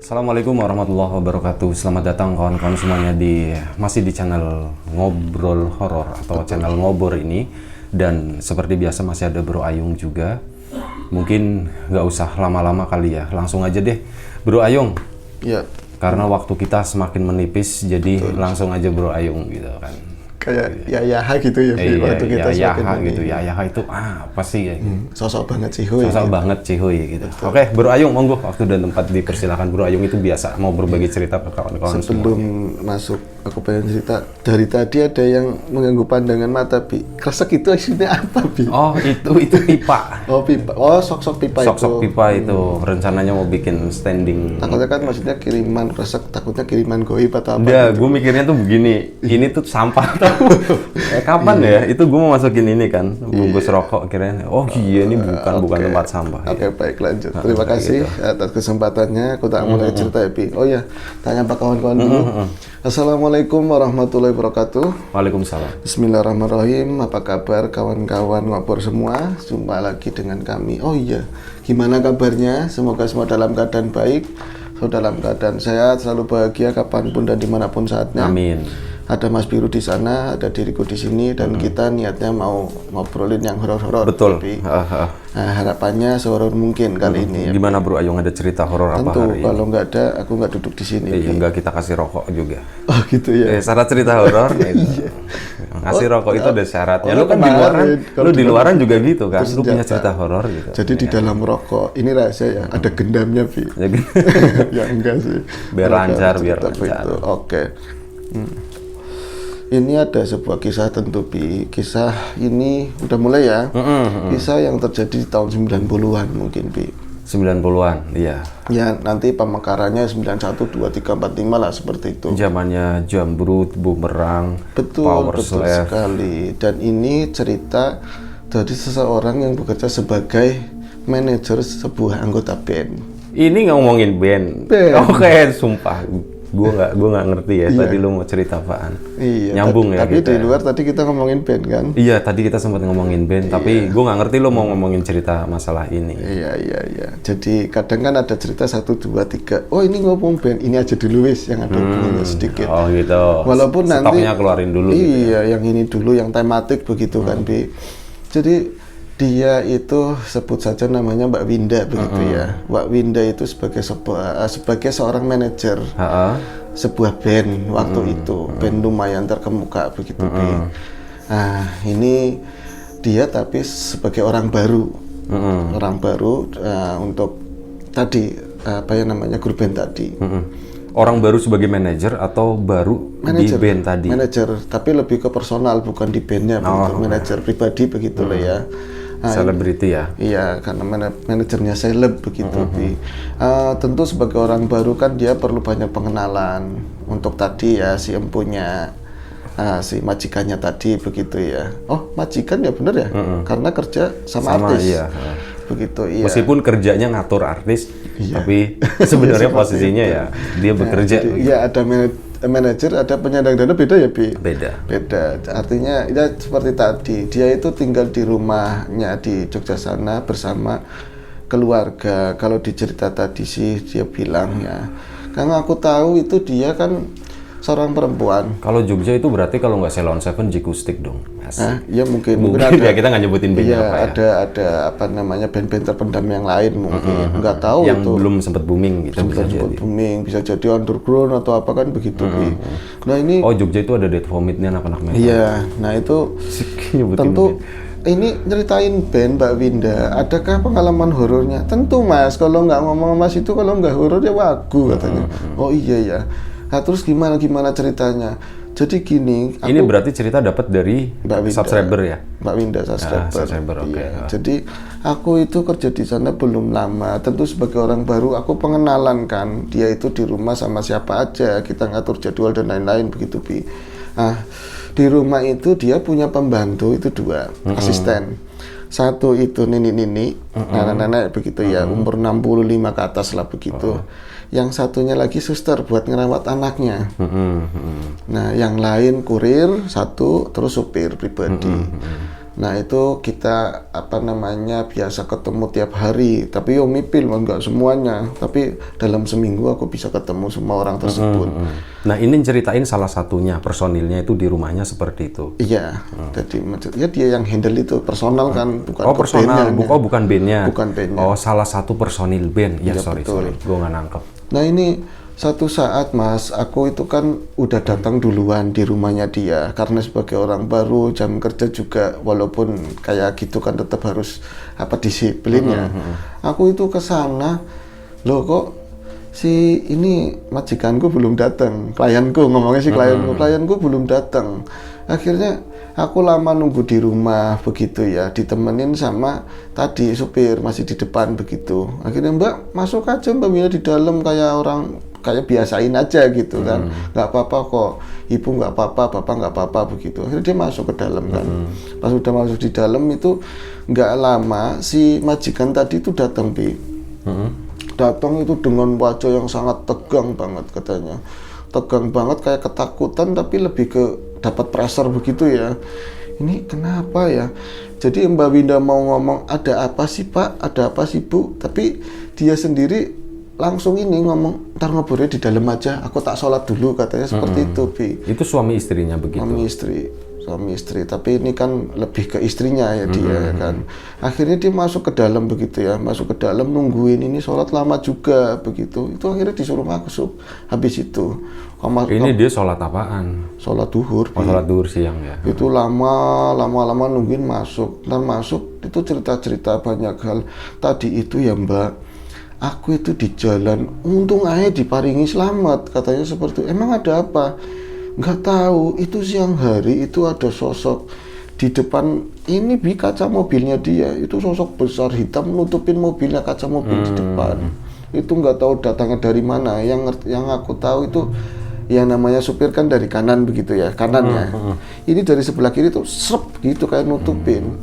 Assalamualaikum warahmatullahi wabarakatuh. Selamat datang kawan-kawan semuanya masih di channel Ngobrol Horor atau channel Ngobor ini. Dan seperti biasa masih ada Bro Ayung juga. Mungkin nggak usah lama-lama kali ya, langsung aja deh Bro Ayung. Iya. Karena waktu kita semakin menipis, jadi langsung aja Bro Ayung gitu kan. Kayak Yayaha gitu ya, waktu kita Yayaha gitu. Yayaha itu apa sih ya? Sosok banget Cihuy. Sosok banget Cihuy gitu. Oke, Bro Ayung, monggo waktu dan tempat dipersilakan. Bro Ayung itu biasa mau berbagi cerita ke kawan-kawan Sebelum masuk, aku pengen cerita. Dari tadi ada yang mengganggu pandangan mata, Bi. Kresek itu isinya apa, Bi? Oh, itu pipa. Oh, pipa. Oh, sok-sok pipa itu. Sok-sok pipa itu rencananya mau bikin standing. Takutnya kan maksudnya kiriman kresek, takutnya kiriman goib atau apa. Udah, gue mikirnya tuh begini. Ini tuh sampah. Kapan ya? Itu gue mau masukin ini kan, bungkus rokok kirain. Oh iya, ini bukan tempat sampah. Oke, baik, lanjut. Terima kasih atas kesempatannya. Aku tak mulai cerita ya, Bi. Oh ya, tanya pak kawan-kawan dulu. Assalamualaikum warahmatullahi wabarakatuh. Waalaikumsalam. Bismillahirrahmanirrahim. Apa kabar kawan-kawan ngobor semua? Jumpa lagi dengan kami. Oh iya, gimana kabarnya? Semoga semua dalam keadaan baik, dalam keadaan sehat, selalu bahagia kapanpun dan dimanapun saatnya. Amin. Ada Mas Biru di sana, ada diriku di sini, dan kita niatnya mau ngobrolin yang horor-horor. Betul. Nah, harapannya sehoror mungkin kali ini. Ya. Gimana Bro Ayung, ada cerita horor apa hari kalau ini? nggak ada, aku nggak duduk di sini. Enggak, kita kasih rokok juga. Oh gitu ya. Syarat cerita horor itu. Ngasih rokok itu ada syaratnya. Lu kan di luaran juga gitu kan. Lu punya cerita horor gitu. Jadi di dalam rokok, ini rahasia ya, ada gendamnya, Bi. Ya enggak sih. Biar lancar, biar lancar. Oke. Ini ada sebuah kisah tentu, Bi. Kisah ini udah mulai ya. Kisah yang terjadi di tahun 90-an mungkin, Bi. 90-an, iya. Ya, nanti pemekarannya 91, 2, 3, 4, 5 lah, seperti itu. Zamannya Jambrut, Bumerang, Power Betul Slave. sekali. Dan ini cerita dari seseorang yang bekerja sebagai manajer sebuah anggota band. Ini ngomongin band. Oke, sumpah. Gue nggak ngerti ya. Tadi lu mau cerita apaan? Iya. Nyambung ya. Tapi kita. di luar tadi kita ngomongin band kan? Iya, tadi kita sempat ngomongin band. Tapi gue nggak ngerti lu mau ngomongin cerita masalah ini. Iya. Jadi kadang kan ada cerita 1, 2, 3. Oh ini ngomong band, ini aja dulu wis yang ada hubungannya sedikit. Oh gitu. Walaupun nanti stoknya keluarin dulu. Iya, gitu ya? yang ini dulu, yang tematik begitu kan, Bi. Jadi dia itu sebut saja namanya Mbak Winda begitu ya. Mbak Winda itu sebagai seorang manajer sebuah band waktu itu, band lumayan terkemuka begitu. Nah ini dia tapi sebagai orang baru, untuk tadi apa ya namanya grup band tadi. Orang baru sebagai manajer atau baru di band tadi? Manajer, tapi lebih ke personal, bukan di bandnya begitu. Manajer pribadi begitu lah ya. Selebriti ya? Iya, karena manajernya seleb begitu. Tentu sebagai orang baru kan dia perlu banyak pengenalan untuk tadi ya si empunya, si majikannya tadi begitu ya. Oh majikan ya bener ya, karena kerja sama artis. Iya. Begitu iya. Meskipun kerjanya ngatur artis, tapi sebenarnya posisinya ya dia bekerja. Iya, ada manajer, ada penyandang dana, beda ya, Bi? Beda. Artinya ya seperti tadi, dia itu tinggal di rumahnya di Jogja sana bersama keluarga. Kalau dicerita tadi sih dia bilang ya, karena aku tahu itu dia kan seorang perempuan. Kalau Jogja itu berarti kalau nggak Ceylon Seven, Jikustik dong. Ya mungkin ada. Ya kita nggak nyebutin bandnya apa ya. Ada apa namanya band-band terpendam yang lain mungkin. Nggak tahu yang itu. Belum sempat booming gitu. Bisa jadi underground atau apa kan begitu. Nah ini. Oh Jogja itu ada Dead Vomit nih anak-anak metal. Iya. Nah itu tentu. Ini nyeritain band Mbak Winda, adakah pengalaman horornya? Tentu Mas, kalau nggak ngomong Mas itu kalau nggak horor ya wagu katanya. Oh iya ya. Nah terus gimana ceritanya? Jadi gini. Ini berarti cerita dapat dari subscriber ya? Mbak Winda subscriber. Oke. Iya. Jadi aku itu kerja di sana belum lama. Tentu sebagai orang baru aku pengenalan kan. Dia itu di rumah sama siapa aja. Kita ngatur jadwal dan lain-lain begitu, Bi. Nah di rumah itu dia punya pembantu itu 2 asisten. Satu itu nini-nini, nenek-nenek begitu ya, umur 65 ke atas lah begitu. Yang satunya lagi suster buat ngerawat anaknya. Nah, yang lain kurir 1, terus supir pribadi. Nah itu kita biasa ketemu tiap hari, tapi yo mipil enggak semuanya, tapi dalam seminggu aku bisa ketemu semua orang tersebut. Nah ini ceritain salah satunya, personilnya itu di rumahnya seperti itu. Iya, jadi ya dia yang handle itu personal kan, bukan personal, bukan bandnya. Bukan bandnya. Oh salah satu personil band. Ya, Iya, sorry, betul. gue nggak nangkep. Nah ini satu saat Mas, aku itu kan udah datang duluan di rumahnya dia karena sebagai orang baru, jam kerja juga walaupun kayak gitu kan tetap harus disiplin ya. Aku itu ke sana, loh kok si ini majikanku belum datang, klienku ngomongnya si klienku belum datang. Akhirnya aku lama nunggu di rumah begitu ya, ditemenin sama tadi supir masih di depan begitu. Akhirnya Mbak masuk aja Mbak Mia di dalam kayak biasain aja gitu kan, nggak apa-apa kok, ibu nggak apa-apa, bapak nggak apa-apa begitu. Akhirnya dia masuk ke dalam kan, pas udah masuk di dalam itu nggak lama si majikan tadi itu datang datang itu dengan wajah yang sangat tegang banget katanya, tegang banget kayak ketakutan tapi lebih ke dapat pressure begitu ya. Ini kenapa ya? Jadi Mbak Winda mau ngomong ada apa sih Pak, ada apa sih Bu, tapi dia sendiri langsung ini ngomong, ntar ngobrolnya di dalam aja, aku tak sholat dulu katanya seperti itu Itu suami istrinya begitu? Suami istri, tapi ini kan lebih ke istrinya ya dia kan. Akhirnya dia masuk ke dalam begitu ya, masuk ke dalam nungguin ini sholat lama juga begitu. Itu akhirnya disuruh masuk habis itu. Ini dia sholat apaan? Sholat duhur. Oh, sholat duhur siang ya? Itu lama nungguin masuk. Ntar masuk itu cerita-cerita banyak hal. Tadi itu ya Mbak, aku itu di jalan, untung aja diparingi selamat, katanya seperti itu. Emang ada apa? Nggak tahu, itu siang hari itu ada sosok di depan ini kaca mobilnya dia, itu sosok besar hitam nutupin mobilnya, kaca mobil di depan. Itu nggak tahu datangnya dari mana. Yang aku tahu itu yang namanya supir kan dari kanan begitu ya, kanan ya. Ini dari sebelah kiri tuh serep gitu kayak nutupin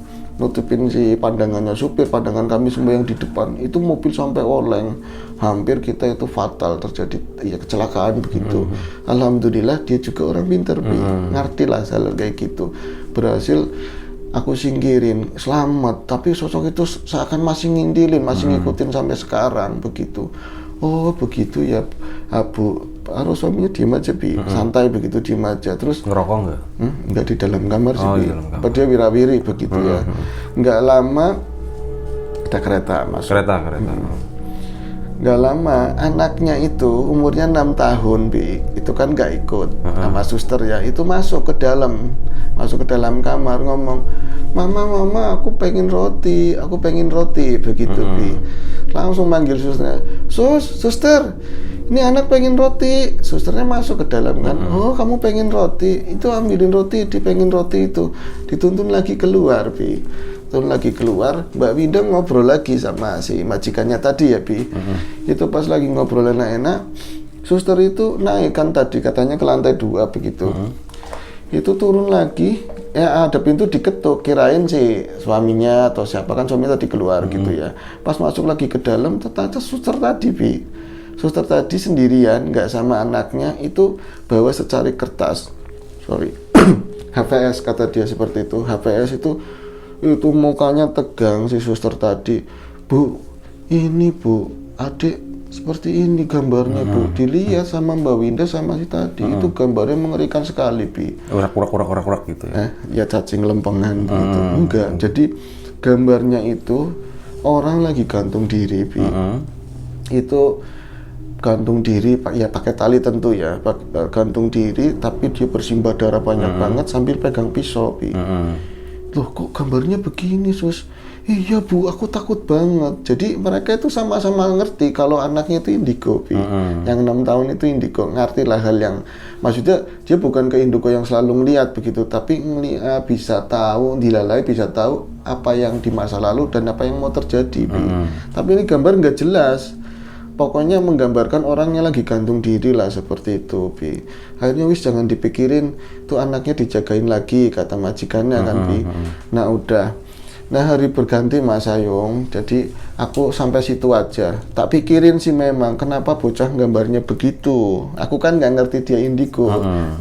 si pandangannya supir, pandangan kami semua yang di depan. Itu mobil sampai oleng, hampir kita itu fatal, terjadi ya kecelakaan begitu. Alhamdulillah dia juga orang pintar, ngerti lah hal kayak gitu. Berhasil aku singkirin, selamat. Tapi sosok itu seakan masih ngindilin, masih ngikutin sampai sekarang begitu. Oh begitu ya Bu. Harus suaminya diem aja santai begitu, diem aja. Terus ngerokok nggak? Nggak, di dalam kamar sih di dalam kamar. Dia wirawiri begitu ya. Nggak lama ada kereta masuk. Kereta. Nggak lama anaknya itu umurnya 6 tahun itu kan nggak ikut sama suster ya, itu masuk ke dalam kamar ngomong, mama aku pengen roti begitu langsung manggil susternya, suster ini anak pengen roti. Susternya masuk ke dalam kan, oh kamu pengen roti, itu ambilin roti, pengen roti itu, dituntun lagi keluar Mbak Winda ngobrol lagi sama si majikannya tadi ya itu pas lagi ngobrol enak-enak, suster itu naik kan tadi katanya ke lantai 2 begitu. Itu turun lagi, ada pintu diketuk, kirain si suaminya atau siapa kan, suaminya tadi keluar gitu ya. Pas masuk lagi ke dalam, ternyata suster tadi sendirian, nggak sama anaknya, itu bawa secari kertas, HVS kata dia seperti itu. HVS itu mukanya tegang si suster tadi. Bu, ini Bu, adik seperti ini gambarnya Bu, dilihat sama Mbak Winda sama si tadi, itu gambarnya mengerikan sekali urak gitu ya? Ya cacing lempengan gitu. Enggak, jadi gambarnya itu orang lagi gantung diri itu gantung diri ya pakai tali tentu ya, gantung diri tapi dia bersimbah darah banyak banget sambil pegang pisau Loh kok gambarnya begini sus? Iya Bu, aku takut banget. Jadi mereka itu sama-sama ngerti kalau anaknya itu indigo yang 6 tahun itu indigo, ngerti lah hal yang, maksudnya dia bukan ke indigo yang selalu ngeliat begitu, tapi bisa tahu, dilalai bisa tahu apa yang di masa lalu dan apa yang mau terjadi Tapi ini gambar nggak jelas, pokoknya menggambarkan orangnya lagi gantung diri lah seperti itu Akhirnya jangan dipikirin, tuh anaknya dijagain lagi kata majikannya kan Nah udah, hari berganti Mas Ayung, jadi aku sampai situ aja. Tak pikirin sih memang kenapa bocah gambarnya begitu. Aku kan nggak ngerti dia indigo.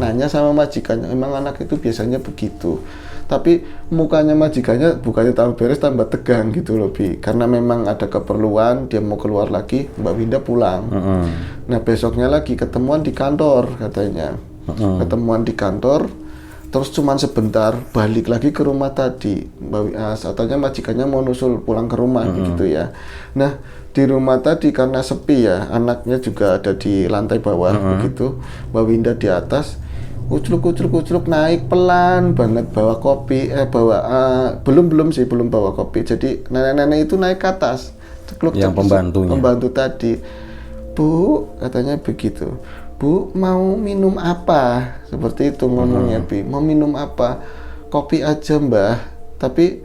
Nanya sama majikannya, emang anak itu biasanya begitu. Tapi mukanya majikannya bukannya tambah beres, tambah tegang gitu loh, Bi. Karena memang ada keperluan, dia mau keluar lagi, Mbak Winda pulang. Nah, besoknya lagi ketemuan di kantor katanya. Ketemuan di kantor, terus cuman sebentar, balik lagi ke rumah tadi. Katanya majikannya mau nusul pulang ke rumah gitu ya. Nah, di rumah tadi karena sepi ya, anaknya juga ada di lantai bawah begitu. Mbak Winda di atas, kucluk naik pelan banget bawa kopi, belum bawa kopi. Jadi nenek-nenek itu naik ke atas. Yang pembantunya. Pembantu tadi. Bu, katanya begitu. Bu, mau minum apa? Seperti itu ngomongnya, Bi. Mau minum apa? Kopi aja, Mbah. Tapi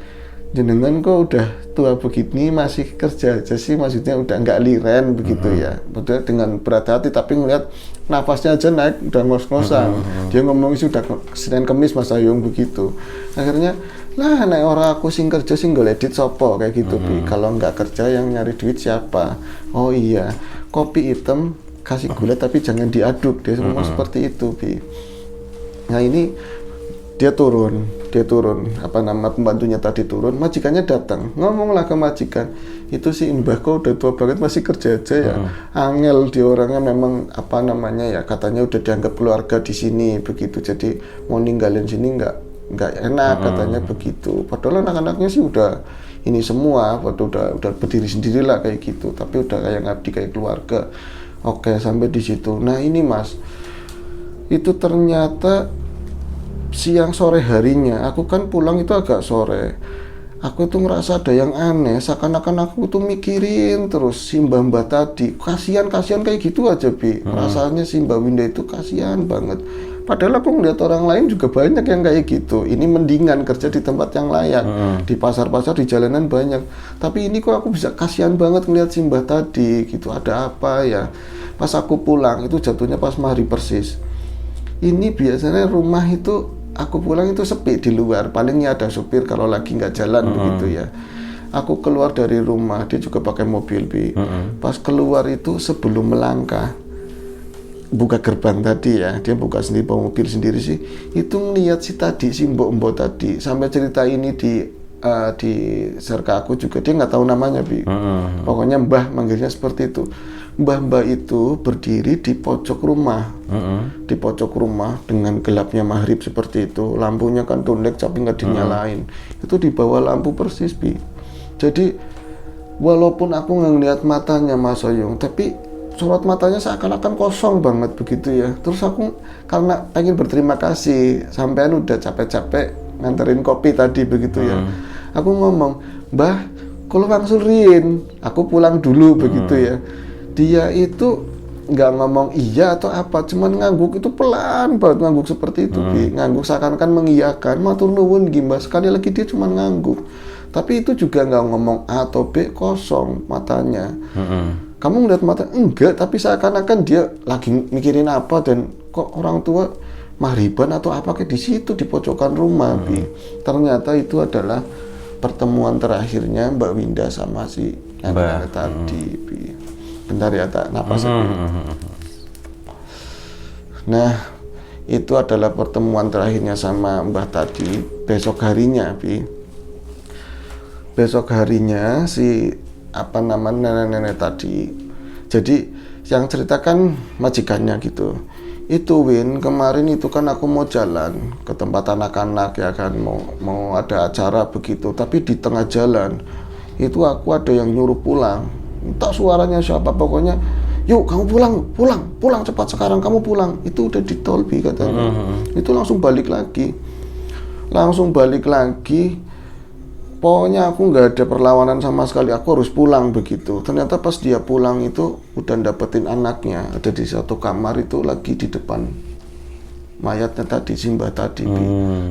jenengan kok udah tua begini masih kerja aja sih, maksudnya udah nggak liren begitu ya. Betul, dengan berat hati, tapi ngeliat nafasnya aja naik, udah ngos-ngosan. Dia ngomong sudah Senin Kemis Mas Ayung begitu. Akhirnya, lah nek ora aku sing kerja sing golek duit sopo kayak gitu, Bi. Kalau nggak kerja yang nyari duit siapa? Oh iya, kopi hitam kasih gula tapi jangan diaduk, dia ngomong seperti itu, Bi. Nah ini dia turun, pembantunya tadi turun, majikannya datang, ngomonglah ke majikan, itu si Mbah kok udah tua banget masih kerja aja ya, angel dia orangnya memang katanya udah dianggap keluarga di sini begitu, jadi mau ninggalin sini nggak enak katanya begitu, padahal anak-anaknya sih udah ini semua, udah berdiri sendiri lah kayak gitu, tapi udah kayak ngabdi kayak keluarga. Oke, sampai di situ. Nah ini Mas, itu ternyata siang sore harinya, aku kan pulang itu agak sore. Aku tuh ngerasa ada yang aneh, seakan-akan aku tuh mikirin terus si mbak-mbak tadi. Kasihan kayak gitu aja, Bi. Rasanya si Mbak Winda itu kasihan banget. Padahal aku ngeliat orang lain juga banyak yang kayak gitu. Ini mendingan kerja di tempat yang layak, di pasar-pasar, di jalanan banyak. Tapi ini kok aku bisa kasihan banget ngeliat si mbah tadi gitu. Ada apa ya? Pas aku pulang itu jatuhnya pas maghrib persis. Ini biasanya rumah itu aku pulang itu sepi di luar. Palingnya ada supir kalau lagi nggak jalan begitu ya. Aku keluar dari rumah, dia juga pakai mobil, Bi. Pas keluar itu sebelum melangkah, buka gerbang tadi ya, dia buka sendiri, bawa mobil sendiri sih, itu ngeliat si mbok-mbok tadi, sampai cerita ini di share ke aku juga, dia nggak tahu namanya, Bi. Pokoknya Mbah manggilnya seperti itu. Mbah-mbah itu berdiri di pojok rumah, di pojok rumah dengan gelapnya maghrib seperti itu, lampunya kan tundek tapi nggak dinyalain, itu di bawah lampu persis, Bi. Jadi walaupun aku nggak ngeliat matanya Mas Oyung, tapi sorot matanya seakan-akan kosong banget begitu ya. Terus aku karena pengen berterima kasih, sampean udah capek-capek nganterin kopi tadi begitu ya. Aku ngomong, Mbah, kalau wangsulin, aku pulang dulu begitu ya. Dia itu nggak ngomong iya atau apa, cuman ngangguk itu pelan banget, ngangguk seperti itu, ngangguk seakan-akan mengiyakan, matur nuwun Mbah. Sekali lagi dia cuman ngangguk. Tapi itu juga nggak ngomong A atau B, kosong matanya. Kamu ngeliat mata? Enggak, tapi seakan-akan dia lagi mikirin apa, dan kok orang tua maghriban atau apa kayak di situ di pojokan rumah, Bi. Ternyata itu adalah pertemuan terakhirnya Mbak Winda sama si Mbak tadi, Bi. Bentar ya, tak napas. Nah, itu adalah pertemuan terakhirnya sama Mbah tadi. Besok harinya, Bi. Besok harinya si nenek-nenek tadi, jadi yang ceritakan majikannya gitu, itu Win, kemarin itu kan aku mau jalan ke tempat anak-anak ya kan, mau ada acara begitu, tapi di tengah jalan itu aku ada yang nyuruh pulang, entah suaranya siapa, pokoknya yuk kamu pulang cepat sekarang, kamu pulang. Itu udah di tol, Bi, katanya. Itu langsung balik lagi, pokoknya aku nggak ada perlawanan sama sekali, aku harus pulang begitu. Ternyata pas dia pulang itu udah dapetin anaknya ada di satu kamar, itu lagi di depan mayatnya tadi, Simbah tadi,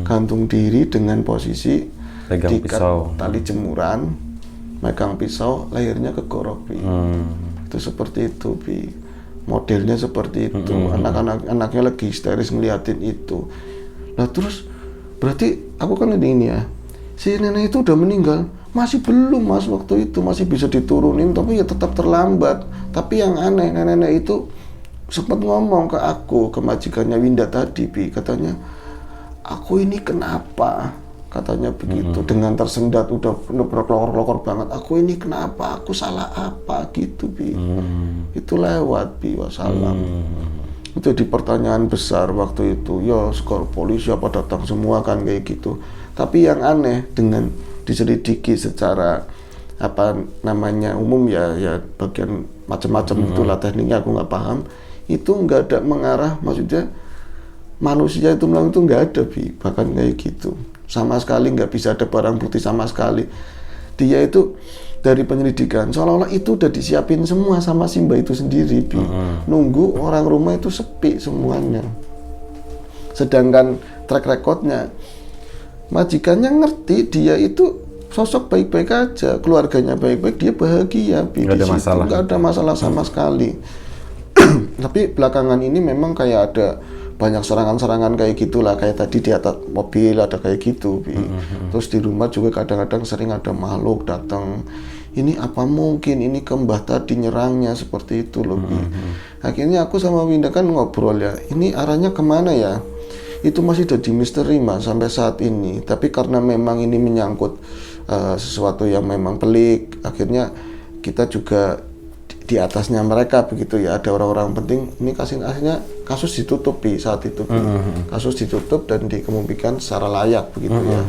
gantung diri dengan posisi pegang pisau, tali jemuran, megang pisau, lehernya kegorok, Bi. Itu seperti itu, Bi. Modelnya seperti itu. Anaknya lagi histeris ngeliatin itu. Nah terus berarti aku kan ini ya, si nenek itu udah meninggal, masih belum Mas waktu itu, masih bisa diturunin, tapi ya tetap terlambat. Tapi yang aneh, nenek itu sempat ngomong ke aku, ke majikannya Winda tadi, Bi, katanya, aku ini kenapa katanya begitu, dengan tersendat, udah berkelokor-kelokor banget, aku ini kenapa, aku salah apa gitu Bi. Itu lewat Bi, wassalam. Itu di pertanyaan besar waktu itu, ya skor polisi apa datang semua kan kayak gitu. Tapi yang aneh, dengan diselidiki secara apa namanya umum ya bagian macam-macam itulah tekniknya, aku nggak paham, itu nggak ada mengarah, maksudnya manusia itu bilang itu nggak ada Bi, bahkan kayak gitu sama sekali nggak bisa ada barang bukti sama sekali. Dia itu dari penyelidikan seolah-olah itu udah disiapin semua sama si Mbak itu sendiri Bi. Nunggu orang rumah itu sepi semuanya, sedangkan track recordnya majikannya ngerti dia itu sosok baik-baik aja, keluarganya baik-baik, dia bahagia Bi, nggak ada masalah, nggak ada masalah sama sekali. Tapi belakangan ini memang kayak ada banyak serangan-serangan kayak gitulah, kayak tadi di atas mobil ada kayak gitu Bi. Terus di rumah juga kadang-kadang sering ada makhluk datang. Ini apa mungkin ini Mbah tadi nyerangnya seperti itu loh Bi. Akhirnya aku sama Winda kan ngobrol ya, ini arahnya kemana ya? Itu masih jadi misteri Mas sampai saat ini. Tapi karena memang ini menyangkut sesuatu yang memang pelik, akhirnya kita juga di atasnya mereka begitu ya, ada orang-orang penting. Ini akhirnya kasus ditutup Bi, saat itu Bi. Kasus ditutup dan dikemukakan secara layak begitu ya.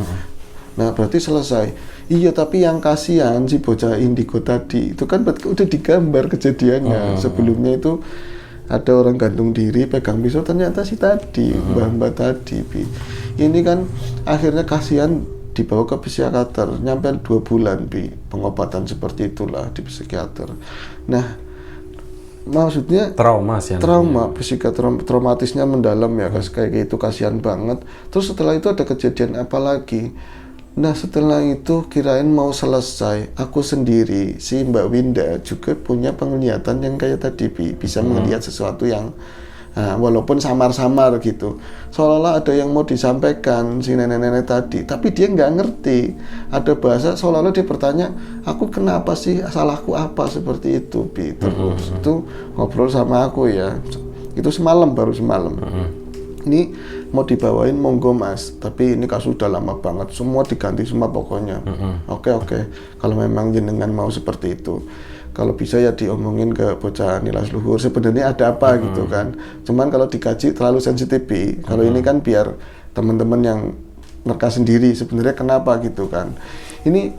Nah berarti selesai. Iya, tapi yang kasihan si bocah indigo tadi itu kan udah digambar kejadiannya. Sebelumnya itu ada orang gantung diri pegang pisau, ternyata si tadi mbah-mbah tadi Bi. Ini kan akhirnya kasihan dibawa ke psikiater, nyampe 2 bulan Bi, pengobatan seperti itulah di psikiater. Nah, maksudnya trauma traumatisnya mendalam ya, kayak gitu, kasihan banget. Terus setelah itu ada kejadian apa lagi? Nah, setelah itu kirain mau selesai, aku sendiri, si Mbak Winda juga punya penglihatan yang kayak tadi Bi, bisa melihat sesuatu yang walaupun samar-samar gitu, seolah-olah ada yang mau disampaikan si nenek-nenek tadi, tapi dia nggak ngerti. Ada bahasa seolah-olah dia bertanya, aku kenapa sih, salahku apa, seperti itu Bi. Terus itu ngobrol sama aku ya, itu baru semalam. Ini mau dibawain monggo Mas, tapi ini kasus udah lama banget, semua diganti semua pokoknya. Oke, kalau memang jenengan mau seperti itu, kalau bisa ya diomongin ke bocah nilas luhur, sebenarnya ada apa gitu kan. Cuman kalau dikaji terlalu sensitif Bi. Kalau ini kan biar teman-teman yang nerka sendiri sebenarnya kenapa gitu kan. Ini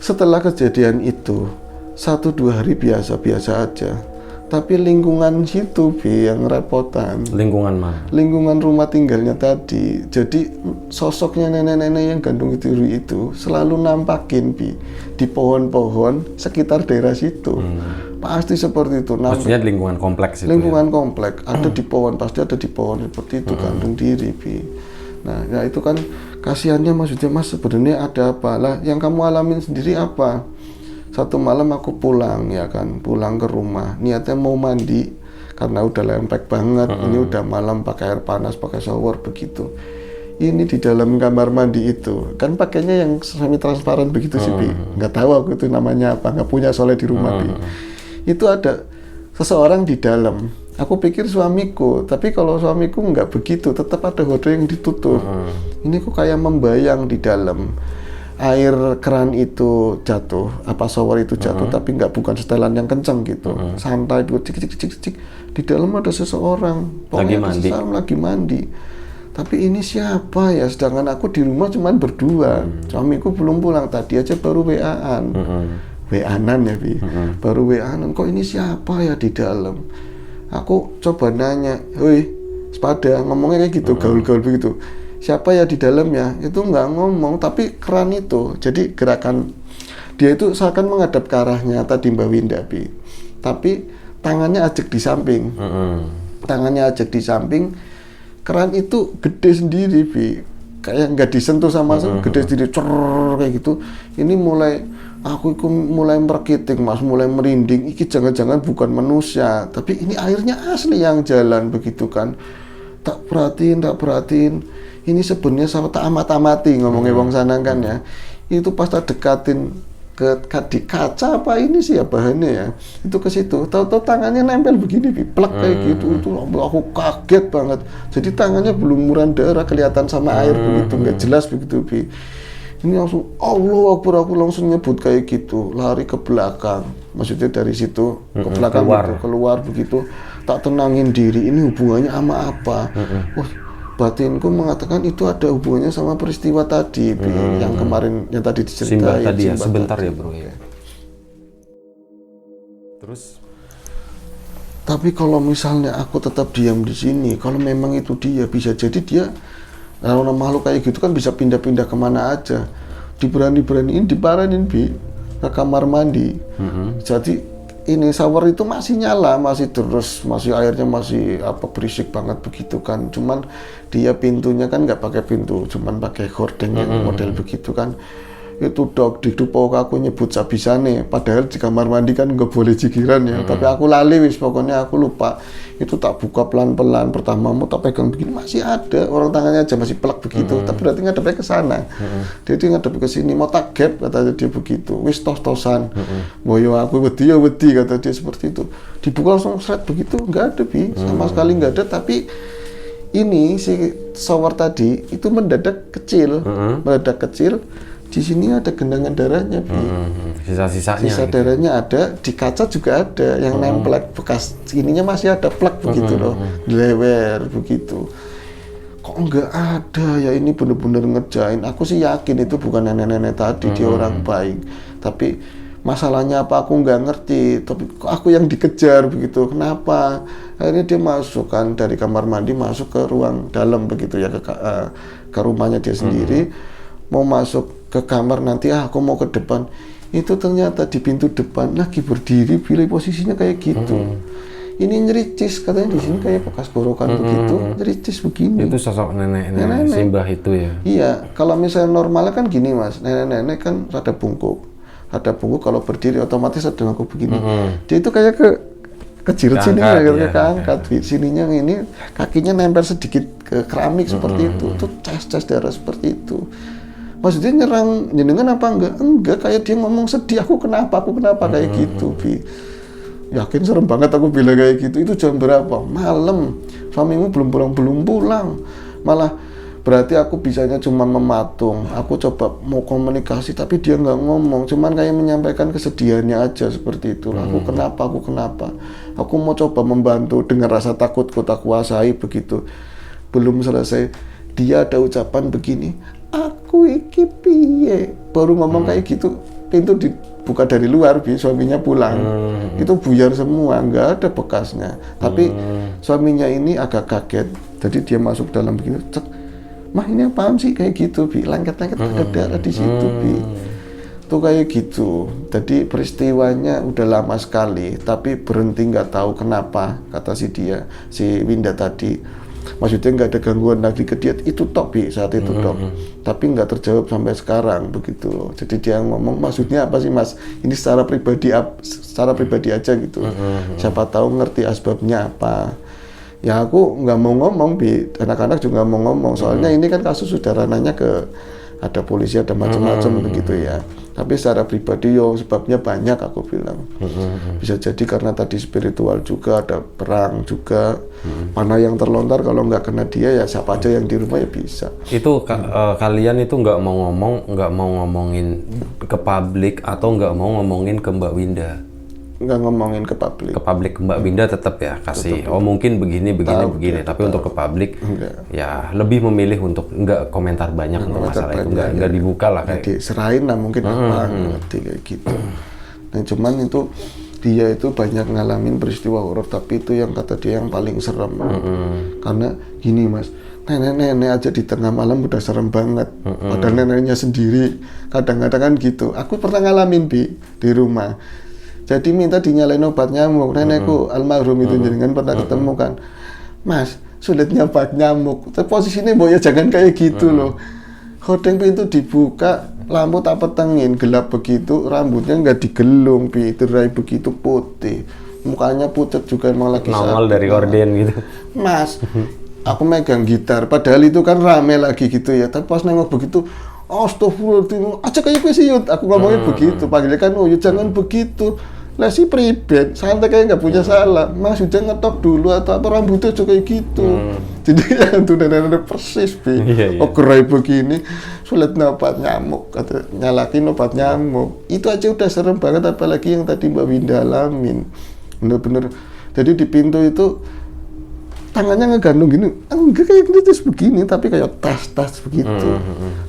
setelah kejadian itu 1-2 hari biasa-biasa aja, tapi lingkungan situ Bi yang repotan. Lingkungan mana? Lingkungan rumah tinggalnya tadi. Jadi sosoknya nenek-nenek yang gantung diri itu selalu nampakin Bi di pohon-pohon sekitar daerah situ. Pasti seperti itu. Maksudnya lingkungan kompleks itu. Lingkungan kompleks, ada di pohon, pasti ada di pohon seperti itu gantung diri Bi. Nah, ya itu kan kasihannya, maksudnya Mas sebenarnya ada apa? Lah yang kamu alamin sendiri apa? Satu malam aku pulang ya kan, pulang ke rumah, niatnya mau mandi karena udah lempek banget. Ini udah malam, pakai air panas, pakai shower begitu. Ini di dalam kamar mandi itu kan pakainya yang semi transparan begitu sih Bi. Nggak tahu aku itu namanya apa, nggak punya soalnya di rumah Bi. Itu ada seseorang di dalam. Aku pikir suamiku, tapi kalau suamiku nggak begitu, tetap ada hodo yang ditutup. Ini kok kayak membayang di dalam. Air keran itu jatuh, apa shower itu jatuh, tapi bukan setelan yang kencang gitu, santai, cik. Di dalam ada seseorang, pokoknya lagi mandi. Tapi ini siapa ya? Sedangkan aku di rumah cuman berdua, suamiku belum pulang, tadi aja baru WA-an, WA-an ya Bi, baru WA-an. Kok ini siapa ya di dalam? Aku coba nanya, woi, sepada, ngomongnya kayak gitu, gaul-gaul begitu. Siapa ya di dalamnya? Itu nggak ngomong, tapi keran itu, jadi gerakan dia itu seakan menghadap ke arahnya tadi Mbak Winda Bi, tapi tangannya ajak di samping, tangannya ajak di samping, keran itu gede sendiri Bi, kayak nggak disentuh sama gede sendiri, kayak gitu. Ini aku mulai merkiting Mas, mulai merinding. Iki jangan-jangan bukan manusia, tapi ini airnya asli yang jalan begitu kan. Tak perhatiin. Ini sebenarnya sama tak amat-amati ngomongnya wong sana kan ya. Itu pas tak dekatin di kaca apa ini sih ya bahannya ya, itu ke situ, tahu-tahu tangannya nempel begini, plek kayak gitu. Itu aku kaget banget. Jadi tangannya belumuran darah, kelihatan sama air begitu, nggak jelas begitu, Bi. Ini langsung Allah Akbar, aku langsung nyebut kayak gitu, lari ke belakang, maksudnya dari situ ke belakang keluar begitu, tak tenangin diri, ini hubungannya sama apa? Wah, batinku mengatakan itu ada hubungannya sama peristiwa tadi, yang kemarin yang tadi diceritain. Simbah tadi ya, sebentar ya bro ya. Terus? Tapi kalau misalnya aku tetap diam di sini, kalau memang itu dia, bisa jadi dia, kalau makhluk kayak gitu kan bisa pindah-pindah kemana aja. Diberani-beraniin, diparanin ke kamar mandi. Jadi ini shower itu masih nyala, masih terus, masih airnya masih berisik banget begitu kan. Cuman dia pintunya kan nggak pakai pintu, cuman pakai gorden yang model begitu kan. Itu dok di dupok aku nyebut sabisane, padahal di kamar mandi kan nggak boleh jigiran ya. Tapi aku lali wis, pokoknya aku lupa. Itu tak buka pelan-pelan, pertamamu tak pegang begini masih ada, orang tangannya aja masih plek begitu. Tapi berarti ngadepnya ke sana. Dia ngadep ke sini, mau tak gap katanya dia begitu. Wis tos-tosan. Boyo aku wedi kata dia seperti itu. Dibuka langsung seret begitu, nggak ada sama sekali nggak ada. Tapi ini si shower tadi itu mendadak kecil. Di sini ada genangan darahnya, Sisa-sisanya. Sisa darahnya ada, di kaca juga ada yang nempel, bekas ininya masih ada plek begitu loh, lewer begitu. Kok nggak ada ya, ini bener-bener ngerjain. Aku sih yakin itu bukan nenek-nenek tadi, dia orang baik. Tapi masalahnya apa aku nggak ngerti. Tapi kok aku yang dikejar begitu, kenapa? Akhirnya dia masuk kan dari kamar mandi masuk ke ruang dalam begitu ya, ke rumahnya dia sendiri. Mau masuk ke kamar nanti, aku mau ke depan, itu ternyata di pintu depan lagi berdiri, pilih posisinya kayak gitu. Ini nyericis katanya, di sini kayak bekas gorokan begitu, nyericis begini. Itu sosok nenek Simbah itu ya? Iya, kalau misalnya normalnya kan gini mas, nenek-nenek kan rada bungkuk kalau berdiri otomatis ada nangkuk begini. Dia itu kayak kejirit sininya, keangkat, sininya ini kakinya nempel sedikit ke keramik seperti itu cas darah seperti itu. Maksudnya nyerang jenengan apa enggak, kayak dia ngomong sedih, aku kenapa kayak gitu, yakin serem banget aku bilang kayak gitu. Itu jam berapa? Malam, suamimu belum pulang, malah berarti aku bisanya cuma mematung. Aku coba mau komunikasi tapi dia nggak ngomong, cuman kayak menyampaikan kesedihannya aja seperti itu. Aku kenapa, aku mau coba membantu dengan rasa takut tak kuasai begitu. Belum selesai dia ada ucapan begini, aku iki piye, baru ngomong kayak gitu, pintu dibuka dari luar, suaminya pulang. Itu buyar semua, nggak ada bekasnya. Tapi suaminya ini agak kaget, jadi dia masuk dalam begitu, cek, mah ini apaan sih kayak gitu, lengket-lengket ada darah di situ, tuh kayak gitu. Jadi peristiwanya udah lama sekali, tapi berhenti nggak tahu kenapa, kata si Winda tadi. Maksudnya nggak ada gangguan lagi ke dia, itu tok saat itu tok, tapi nggak terjawab sampai sekarang begitu loh. Jadi dia ngomong, maksudnya apa sih mas? Ini secara pribadi aja gitu. Siapa tahu ngerti asbabnya apa. Ya aku nggak mau ngomong, anak-anak juga nggak mau ngomong. Soalnya ini kan kasus sudah ranahnya ke ada polisi, ada macam-macam begitu ya. Tapi secara pribadi sebabnya banyak aku bilang. Bisa jadi karena tadi spiritual juga, ada perang juga. Mana yang terlontar kalau nggak kena dia ya siapa aja yang di rumah ya bisa. Itu kalian itu nggak mau ngomongin ke publik atau nggak mau ngomongin ke Mbak Winda? Nggak ngomongin ke publik. Ke publik Mbak Winda tetap ya kasih. Tetap. Mungkin begini. Tapi untuk ke publik ya lebih memilih untuk nggak komentar banyak untuk masalah itu, nggak dibuka lah kayak. Diserahin lah mungkin apa ngerti kayak gitu. Nah cuman itu dia itu banyak ngalamin peristiwa horor, tapi itu yang kata dia yang paling serem. Karena gini mas, nenek-nenek aja di tengah malam udah serem banget. Padahal neneknya sendiri kadang-kadang kan gitu. Aku pernah ngalamin di rumah. Jadi minta dinyalain obat nyamuk. Nenekku almarhum itu jenengan pernah ketemu kan, mas sulitnya obat nyamuk. Posisinya boya jangan kayak gitu loh. Hordeng pintu dibuka, lampu tak petengin, gelap begitu, rambutnya nggak digelung, tirai begitu putih, mukanya pucat juga, emang lagi nongol dari horden gitu. Mas, aku megang gitar, padahal itu kan rame lagi gitu ya. Tapi pas nengok begitu, astagfirullahaladzim, aja kayak gue sih Yud. Aku ngomongnya begitu, panggilnya kan, oh Yud jangan begitu. Lah si pribet, santai kayak nggak punya salah. Mas Yud ngetok dulu atau apa rambutnya juga kayak gitu. Jadi yang tuh nenek persis, Bi. Oh gerai begini, sulit obat nyamuk, kata nyalakin obat nyamuk. Itu aja udah serem banget, apalagi yang tadi Mbak Winda alamin. Bener-bener. Jadi di pintu itu tangannya ngegantung gini, enggak kayak gini terus begini, tapi kayak tas begitu.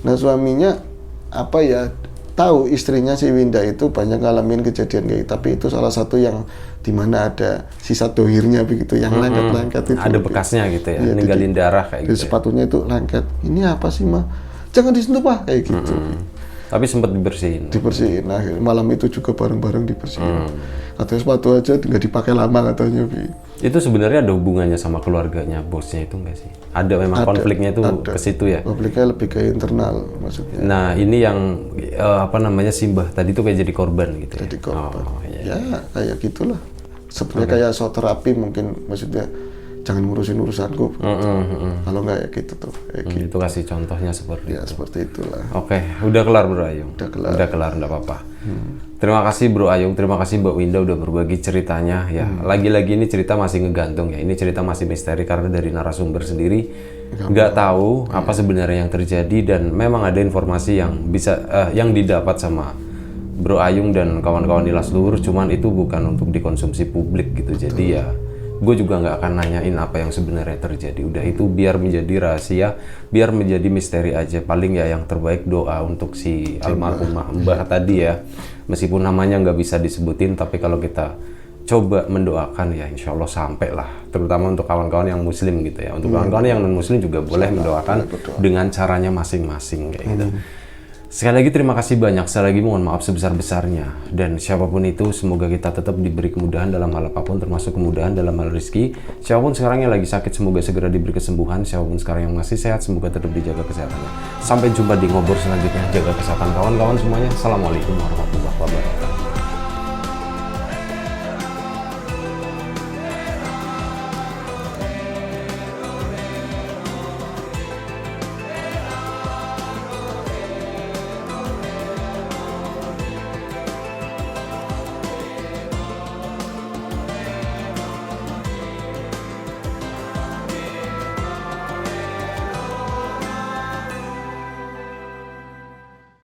Nah suaminya apa ya, tahu istrinya si Winda itu banyak ngalamin kejadian kayak gitu, tapi itu salah satu yang dimana ada sisa dohirnya begitu, yang lengket-lengket itu. Ada bekasnya gitu ya, ninggalin darah kayak gitu. Sepatunya itu lengket. Ini apa sih mah? Jangan disentuh Pak, kayak gitu. Tapi sempat dibersihin. Dibersihin, nah malam itu juga bareng-bareng dibersihin. Katanya sepatu aja nggak dipakai lama katanya, Bi. Itu sebenarnya ada hubungannya sama keluarganya bosnya itu nggak sih? Ada memang konfliknya itu ke situ ya? Konfliknya lebih ke internal maksudnya. Nah ini yang apa namanya Simbah tadi tuh kayak jadi korban gitu ya? Jadi korban. Iya. Ya kayak gitulah. Sebenarnya kayak so terapi mungkin, maksudnya jangan ngurusin urusanku. Kalau nggak ya gitu tuh. Gitu. Itu kasih contohnya seperti Ya itu. seperti itulah. Oke, udah kelar Bro Ayung. Udah kelar, nggak apa-apa. Terima kasih Bro Ayung, terima kasih Mbak Winda udah berbagi ceritanya ya. Lagi-lagi ini cerita masih ngegantung ya. Ini cerita masih misteri karena dari narasumber sendiri nggak tahu apa sebenarnya yang terjadi, dan memang ada informasi yang bisa yang didapat sama Bro Ayung dan kawan-kawan di Las Luhur, cuman itu bukan untuk dikonsumsi publik gitu. Jadi ya gue juga nggak akan nanyain apa yang sebenarnya terjadi. Udah itu biar menjadi rahasia, biar menjadi misteri aja. Paling ya yang terbaik doa untuk si almarhumah Mbah tadi ya. Meskipun namanya nggak bisa disebutin, tapi kalau kita coba mendoakan ya insya Allah sampai lah. Terutama untuk kawan-kawan yang muslim gitu ya. Untuk kawan-kawan yang non muslim juga boleh mendoakan dengan caranya masing-masing kayak gitu. Sekali lagi terima kasih banyak, sekali lagi mohon maaf sebesar-besarnya. Dan siapapun itu, semoga kita tetap diberi kemudahan dalam hal apapun, termasuk kemudahan dalam hal rezeki. Siapapun sekarang yang lagi sakit, semoga segera diberi kesembuhan. Siapapun sekarang yang masih sehat, semoga tetap dijaga kesehatannya. Sampai jumpa di ngobrol selanjutnya. Jaga kesehatan kawan-kawan semuanya. Assalamualaikum warahmatullahi wabarakatuh.